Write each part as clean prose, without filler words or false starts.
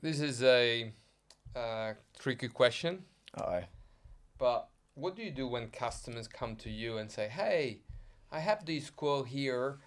This is a tricky question, Uh-oh. but what do you do when customers come to you and say, "Hey, I have this quote here.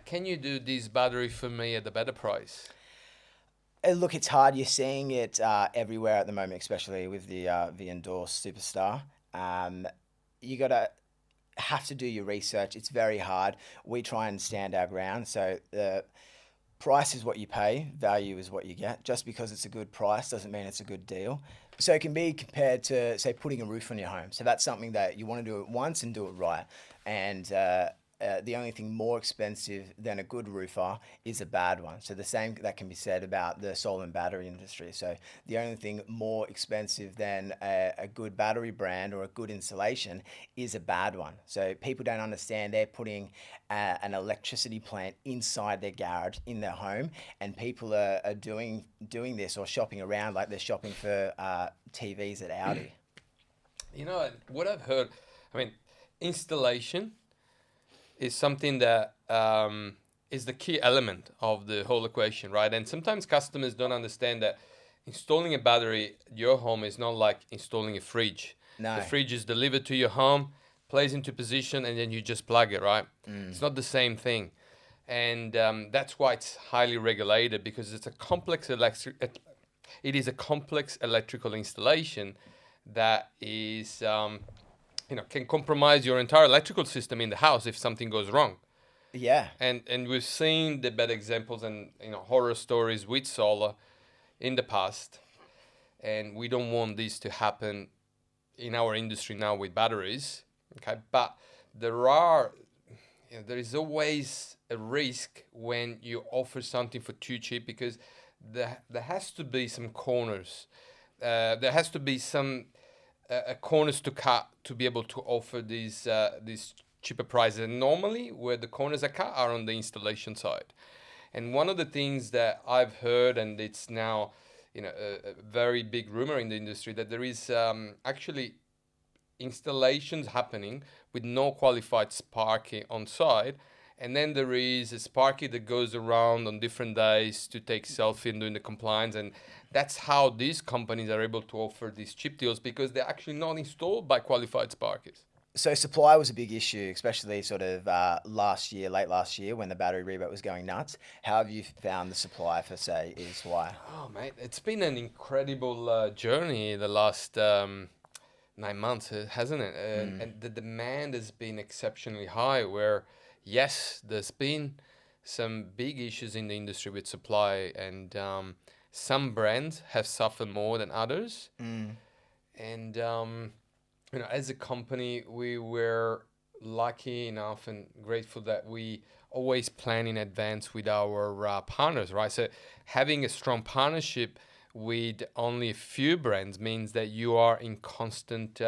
Can you do this battery for me at a better price?" Look, it's hard. You're seeing it everywhere at the moment, especially with the endorsed superstar. You gotta have to do your research. It's very hard. We try and stand our ground. So the price is what you pay, value is what you get. Just because it's a good price doesn't mean it's a good deal. So it can be compared to, say, putting a roof on your home. So that's something that you want to do it once and do it right. And the only thing more expensive than a good roofer is a bad one. So the same that can be said about the solar and battery industry. So the only thing more expensive than a good battery brand or a good installation is a bad one. So people don't understand they're putting an electricity plant inside their garage in their home, and people are doing this or shopping around like they're shopping for TVs at Audi. You know what I've heard. I mean, installation is something that is the key element of the whole equation, right? And sometimes customers don't understand that installing a battery at your home is not like installing a fridge. The No. fridge is delivered to your home, plays into position, and then you just plug it, right? Mm. It's not the same thing. And that's why it's highly regulated, because it's a complex it is a complex electrical installation that is can compromise your entire electrical system in the house if something goes wrong. Yeah. And we've seen the bad examples and horror stories with solar in the past, and we don't want this to happen in our industry now with batteries. Okay, but there are there is always a risk when you offer something for too cheap, because there has to be some corners. There has to be some corners to cut to be able to offer these cheaper prices. And normally, where the corners are cut are on the installation side. And one of the things that I've heard, and it's now a very big rumor in the industry, that there is actually installations happening with no qualified Sparky on site. And then there is a Sparky that goes around on different days to take selfie and doing the compliance. And that's how these companies are able to offer these cheap deals, because they're actually not installed by qualified Sparkies. So supply was a big issue, especially sort of last year, late last year, when the battery rebate was going nuts. How have you found the supply for, say, ESY? Oh, mate, it's been an incredible journey the last 9 months, hasn't it? And, Mm. and the demand has been exceptionally high. Where, yes, there's been some big issues in the industry with supply, and some brands have suffered more than others. Mm. And as a company, we were lucky enough and grateful that we always plan in advance with our partners, right? So having a strong partnership with only a few brands means that you are in constant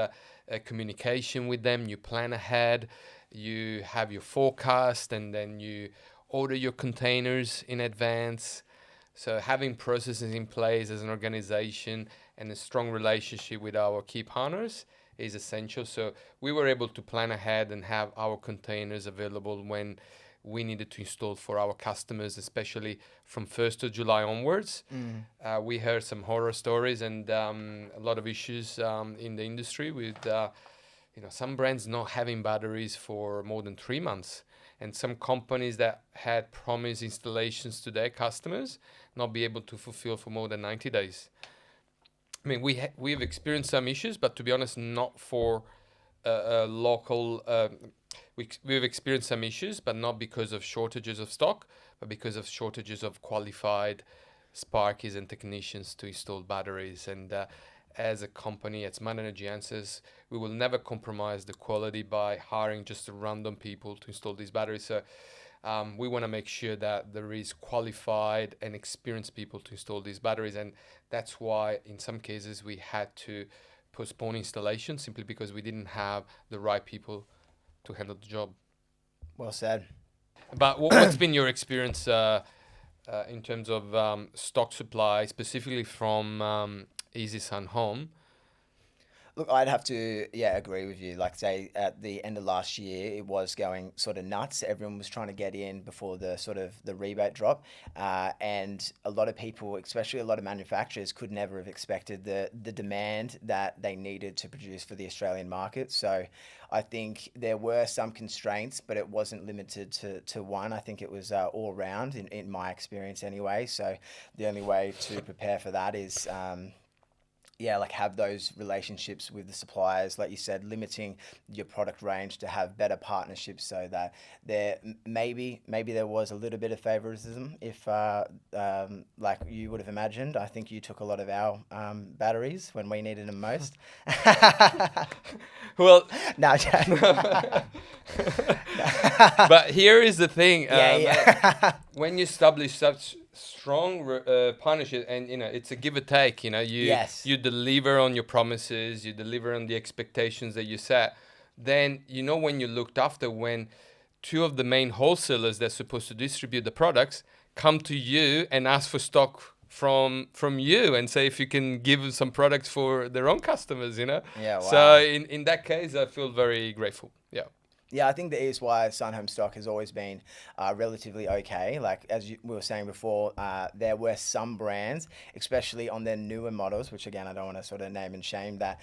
communication with them. You plan ahead, you have your forecast, and then you order your containers in advance. So having processes in place as an organization and a strong relationship with our key partners is essential. So we were able to plan ahead and have our containers available when we needed to install for our customers, especially from 1st of July onwards. Mm. We heard some horror stories and a lot of issues in the industry with some brands not having batteries for more than 3 months, and some companies that had promised installations to their customers not be able to fulfill for more than 90 days. I mean, we've experienced some issues, but to be honest, not for local. We've experienced some issues, but not because of shortages of stock, but because of shortages of qualified sparkies and technicians to install batteries. And as a company, as Man Energy Answers, we will never compromise the quality by hiring just random people to install these batteries. So we want to make sure that there is qualified and experienced people to install these batteries, and that's why in some cases we had to postpone installation simply because we didn't have the right people to handle the job. Well said. But what's been your experience in terms of stock supply, specifically from Easy Sun Home? Look, I'd have to, yeah, agree with you. Like, say, at the end of last year, it was going sort of nuts. Everyone was trying to get in before the sort of the rebate drop, and a lot of people, especially a lot of manufacturers, could never have expected the demand that they needed to produce for the Australian market. So, I think there were some constraints, but it wasn't limited to one. I think it was all round in my experience anyway. So, the only way to prepare for that is. Yeah, like have those relationships with the suppliers, like you said, limiting your product range to have better partnerships so that maybe there was a little bit of favoritism if like you would have imagined. I think you took a lot of our batteries when we needed them most. Well, No, but here is the thing. yeah. When you establish such strong partnership, and it's a give or take, you Yes. you deliver on your promises, you deliver on the expectations that you set, then when you looked after, when two of the main wholesalers that's supposed to distribute the products come to you and ask for stock from you and say if you can give some products for their own customers. Yeah, wow. So in that case, I feel very grateful. Yeah. Yeah, I think the ESY Sunhome stock has always been relatively okay. Like as we were saying before, there were some brands, especially on their newer models, which again I don't want to sort of name and shame, that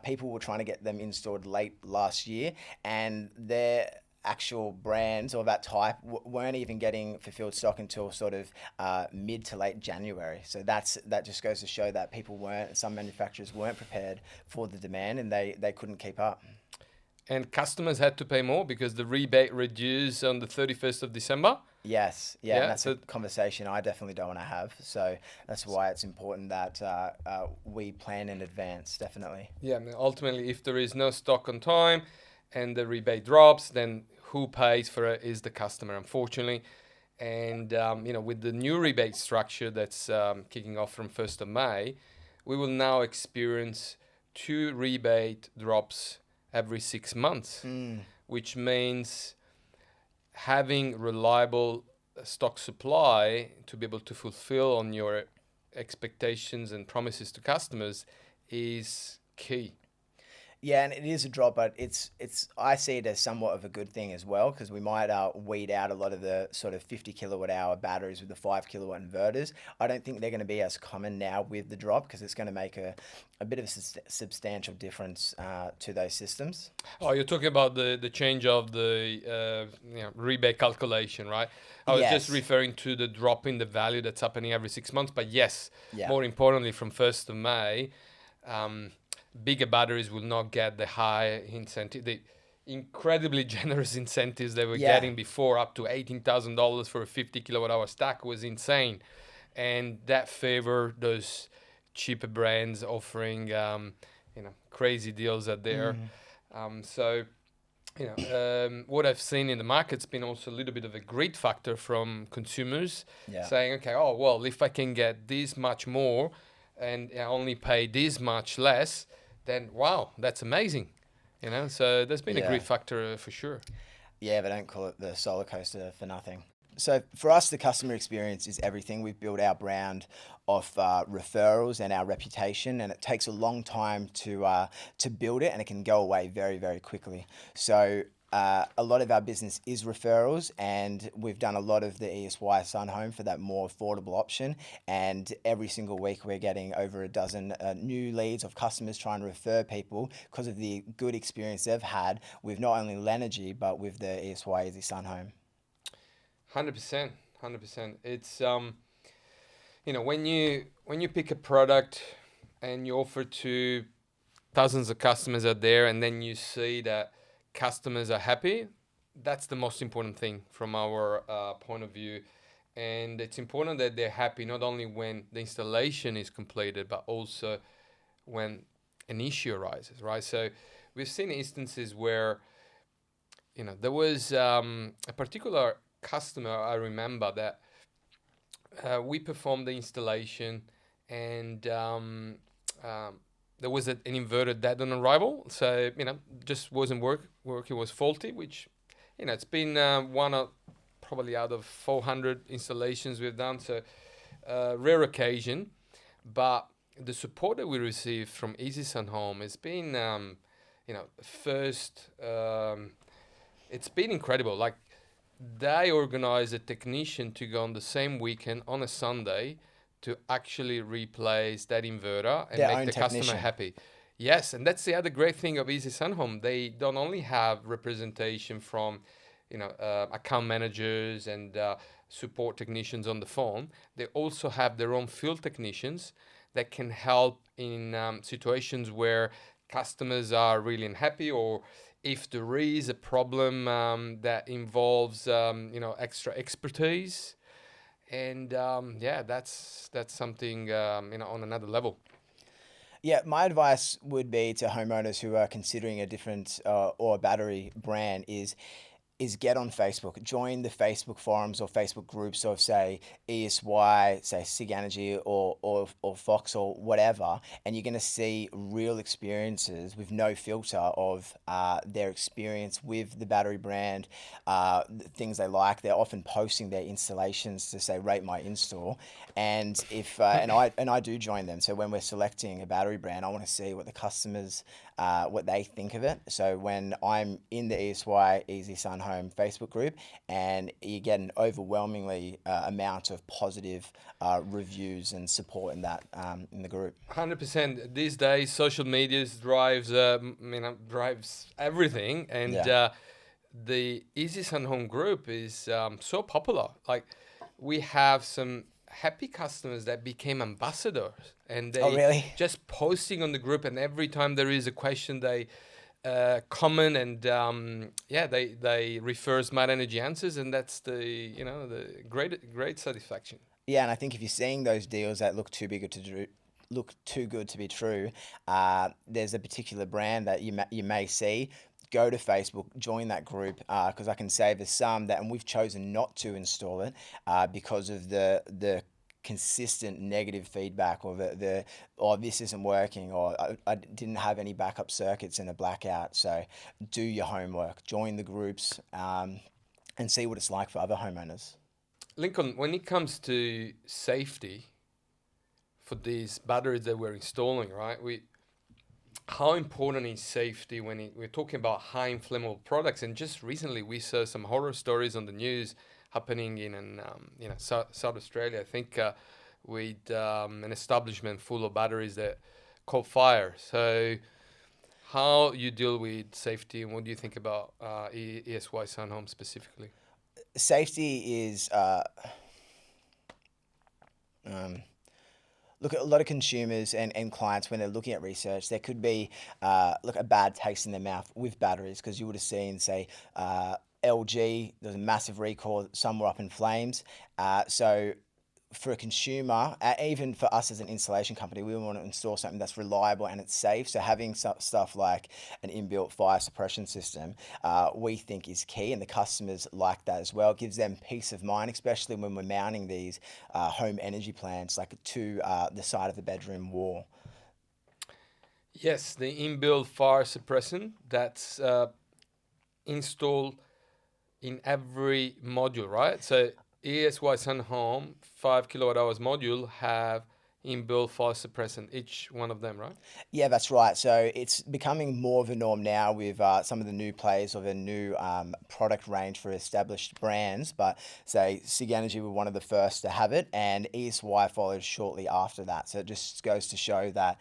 people were trying to get them installed late last year, and their actual brands or that type weren't even getting fulfilled stock until sort of mid to late January. So that just goes to show that some manufacturers weren't prepared for the demand, and they couldn't keep up. And customers had to pay more because the rebate reduced on the 31st of December. Yes, yeah, Yeah, and that's so a conversation I definitely don't want to have. So that's why it's important that we plan in advance, definitely. yeah, I mean, ultimately, if there is no stock on time and the rebate drops, then who pays for it is the customer, unfortunately. And with the new rebate structure that's kicking off from 1st of May, we will now experience 2 rebate drops every 6 months, which means having reliable stock supply to be able to fulfill on your expectations and promises to customers is key. Yeah, and it is a drop, but it's I see it as somewhat of a good thing as well, because we might weed out a lot of the sort of 50 kilowatt hour batteries with the 5 kilowatt inverters. I don't think they're going to be as common now with the drop, because it's going to make a bit of a substantial difference to those systems. Oh, you're talking about the change of the rebate calculation, right? I was just Yes. referring to the drop in the value that's happening every 6 months. But yes, Yeah. more importantly, from 1st of May, bigger batteries will not get the high incentive, the incredibly generous incentives they were Yeah. getting before, up to $18,000 for a 50 kilowatt hour stack was insane. And that favored those cheaper brands offering, crazy deals out there. So, what I've seen in the market's been also a little bit of a greed factor from consumers, Yeah. saying, okay, oh, well, if I can get this much more and I only pay this much less, then wow, that's amazing. So there's been a Yeah. greed factor for sure. Yeah, they don't call it the solar coaster for nothing. So for us, the customer experience is everything. We've built our brand off referrals and our reputation, and it takes a long time to build it, and it can go away very, very quickly. So a lot of our business is referrals, and we've done a lot of the ESY Sunhome for that more affordable option. And every single week, we're getting over a dozen new leads of customers trying to refer people because of the good experience they've had with not only Lenergy but with the ESY Easy Sunhome. 100%, 100%. It's when you pick a product and you offer to thousands of customers out there, and then you see that customers are happy, that's the most important thing from our point of view. And it's important that they're happy not only when the installation is completed, but also when an issue arises, right? So we've seen instances where there was a particular customer, I remember, that we performed the installation, and there was an inverter dead on arrival. So, just wasn't working, was faulty, which, it's been one of probably out of 400 installations we've done. So, rare occasion. But, the support that we receive from Easy Sun Home has been, first, it's been incredible. Like, they organize a technician to go on the same weekend on a Sunday to actually replace that inverter and Their make own the customer technician. happy. Yes, and that's the other great thing of Easy Sun Home. They don't only have representation from, account managers and support technicians on the phone. They also have their own field technicians that can help in situations where customers are really unhappy, or if there is a problem that involves extra expertise. And that's something on another level. Yeah, my advice would be to homeowners who are considering a different or a battery brand is get on Facebook, join the Facebook forums or Facebook groups of, say, ESY, say SIG Energy or Fox or whatever, and you're going to see real experiences with no filter of their experience with the battery brand, things they like. They're often posting their installations to say, rate my install. And if and I do join them. So when we're selecting a battery brand, I want to see what the customers, what they think of it. So when I'm in the ESY Easy Sun Home Facebook group, and you get an overwhelmingly amount of positive reviews and support in that in the group. 100%. These days, social media drives everything, and Yeah. the Easy Sun Home group is so popular. Like, we have some happy customers that became ambassadors, and they Oh, really? just posting on the group, and every time there is a question, they comment, and they refer Smart Energy Answers, and that's the great satisfaction. Yeah, and I think if you're seeing those deals that look too big look too good to be true, there's a particular brand that you may see. Go to Facebook, join that group, because I can say there's some that, and we've chosen not to install it because of the consistent negative feedback, or this isn't working, or I didn't have any backup circuits in a blackout. So do your homework, join the groups, and see what it's like for other homeowners. Lincoln, when it comes to safety for these batteries that we're installing, right? How important is safety when we're talking about high inflammable products? And just recently, we saw some horror stories on the news happening in South Australia. I think with an establishment full of batteries that caught fire. So, how you deal with safety, and what do you think about ESY Sun Home specifically? Safety is look, at a lot of consumers and clients, when they're looking at research, there could be a bad taste in their mouth with batteries, because you would have seen, say, LG, there was a massive recall, some were up in flames. So for a consumer, even for us as an installation company, we want to install something that's reliable and it's safe. So having stuff like an inbuilt fire suppression system, we think is key, and the customers like that as well. It gives them peace of mind, especially when we're mounting these home energy plants like to the side of the bedroom wall. Yes, the inbuilt fire suppression that's installed in every module, right? So ESY Sun Home 5 kilowatt hours module have inbuilt fire suppressant, each one of them, right? Yeah, that's right. So it's becoming more of a norm now with some of the new players of a new product range for established brands. But say SIG Energy were one of the first to have it, and ESY followed shortly after that. So it just goes to show that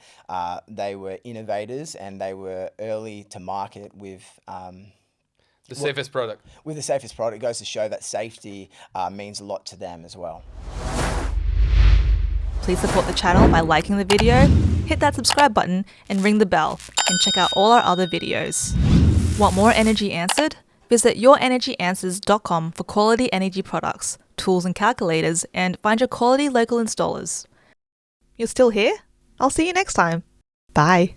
they were innovators and they were early to market with the safest product. With the safest product. It goes to show that safety means a lot to them as well. Please support the channel by liking the video, hit that subscribe button and ring the bell, and check out all our other videos. Want more energy answered? Visit yourenergyanswers.com for quality energy products, tools and calculators, and find your quality local installers. You're still here? I'll see you next time. Bye.